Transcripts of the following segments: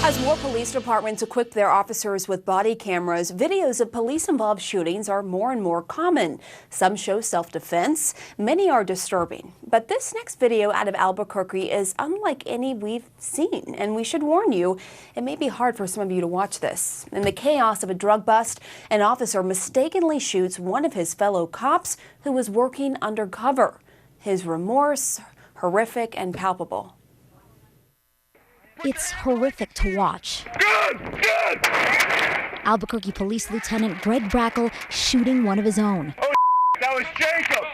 As more police departments equip their officers with body cameras, videos of police-involved shootings are more and more common. Some show self-defense, many are disturbing. But this next video out of Albuquerque is unlike any we've seen, and we should warn you, it may be hard for some of you to watch this. In the chaos of a drug bust, an officer mistakenly shoots one of his fellow cops who was working undercover. His remorse, horrific and palpable. It's horrific to watch. Good! Albuquerque Police Lieutenant Greg Brackle shooting one of his own. Oh, that was Jacob!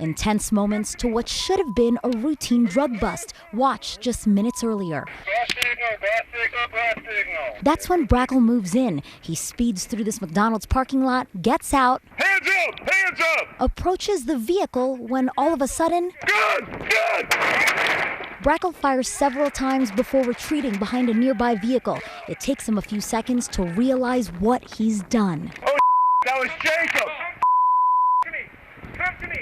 Intense moments to what should have been a routine drug bust. Watch just minutes earlier. Bad signal. That's when Brackle moves in. He speeds through this McDonald's parking lot, gets out, Hands up! approaches the vehicle when all of a sudden, Good! Brackle fires several times before retreating behind a nearby vehicle. It takes him a few seconds to realize what he's done. Oh, that was Jacob! Come to me!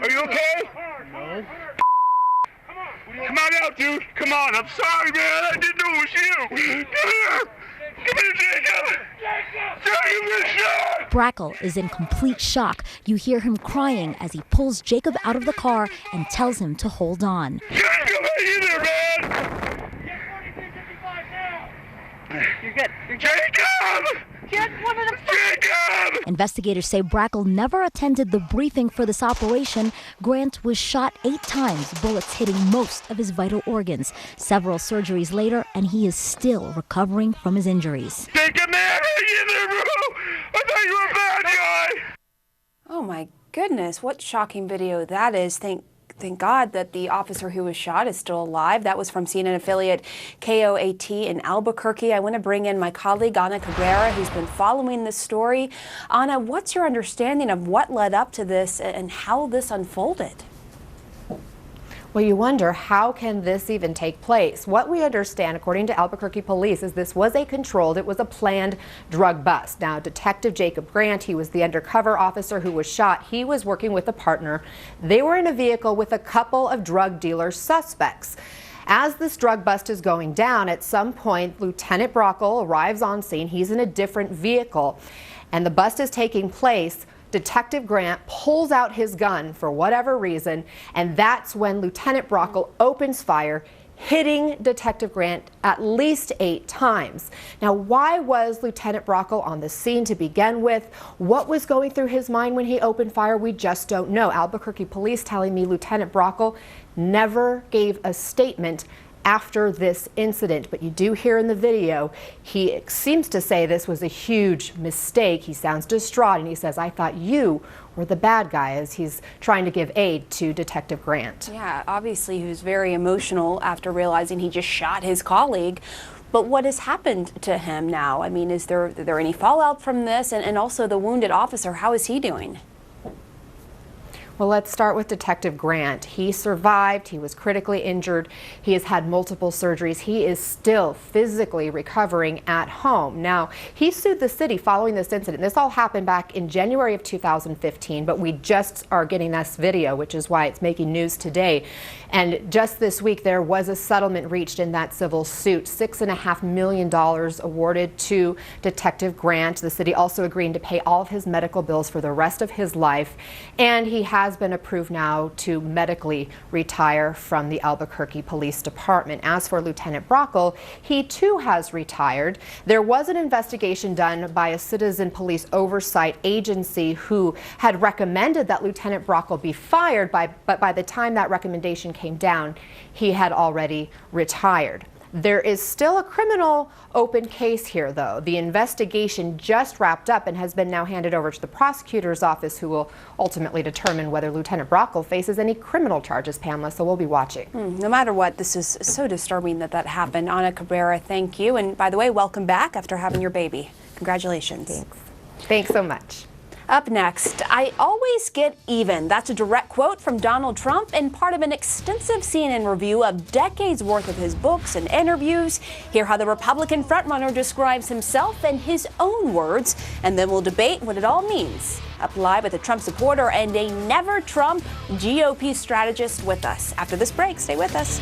Are you okay? No. Come on out, dude! Come on, I'm sorry, man! I didn't know it was you! Come here, Jacob! Jacob is shot! Brackle is in complete shock. You hear him crying as he pulls Jacob out of the car and tells him to hold on. Jacob, hang in there, man! You're good. Jacob! Jacob! Investigators say Brackle never attended the briefing for this operation. Grant was shot 8 times, bullets hitting most of his vital organs. Several surgeries later, and he is still recovering from his injuries. Jacob, man, hang in there, bro! I thought you were a bad guy! Oh my goodness, what shocking video that is. Thank God that the officer who was shot is still alive. That was from CNN affiliate KOAT in Albuquerque. I want to bring in my colleague, Ana Cabrera, who's been following this story. Ana, what's your understanding of what led up to this and how this unfolded? Well, you wonder, how can this even take place? What we understand, according to Albuquerque police, is this was it was a planned drug bust. Now, Detective Jacob Grant, he was the undercover officer who was shot. He was working with a partner. They were in a vehicle with a couple of drug dealer suspects. As this drug bust is going down, at some point, Lieutenant Brackle arrives on scene. He's in a different vehicle, and the bust is taking place. Detective Grant pulls out his gun for whatever reason, and that's when Lieutenant Brackle opens fire, hitting Detective Grant at least 8 times. Now, why was Lieutenant Brackle on the scene to begin with? What was going through his mind when he opened fire? We just don't know. Albuquerque police telling me Lieutenant Brackle never gave a statement after this incident, but you do hear in the video, he seems to say this was a huge mistake. He sounds distraught, and he says, I thought you were the bad guy, as he's trying to give aid to Detective Grant. Yeah, obviously he was very emotional after realizing he just shot his colleague. But what has happened to him now? I mean, is there any fallout from this? And also the wounded officer, how is he doing? Well, let's start with Detective Grant. He survived. He was critically injured. He has had multiple surgeries. He is still physically recovering at home. Now, he sued the city following this incident. This all happened back in January of 2015, but we just are getting this video, which is why it's making news today. And just this week, there was a settlement reached in that civil suit, $6.5 million awarded to Detective Grant. The city also agreeing to pay all of his medical bills for the rest of his life, and he has been approved now to medically retire from the Albuquerque Police Department. As for Lieutenant Brackle, he too has retired. There was an investigation done by a citizen police oversight agency who had recommended that Lieutenant Brackle be fired, but by the time that recommendation came down, he had already retired. There is still a criminal open case here, though. The investigation just wrapped up and has been now handed over to the prosecutor's office, who will ultimately determine whether Lieutenant Brackle faces any criminal charges, Pamela, so we'll be watching. No matter what, this is so disturbing that happened. Ana Cabrera, thank you. And by the way, welcome back after having your baby. Congratulations. Thanks. Thanks so much. Up next, I always get even. That's a direct quote from Donald Trump and part of an extensive CNN review of decades worth of his books and interviews. Hear how the Republican frontrunner describes himself in his own words, and then we'll debate what it all means. Up live with a Trump supporter and a never Trump GOP strategist with us. After this break, stay with us.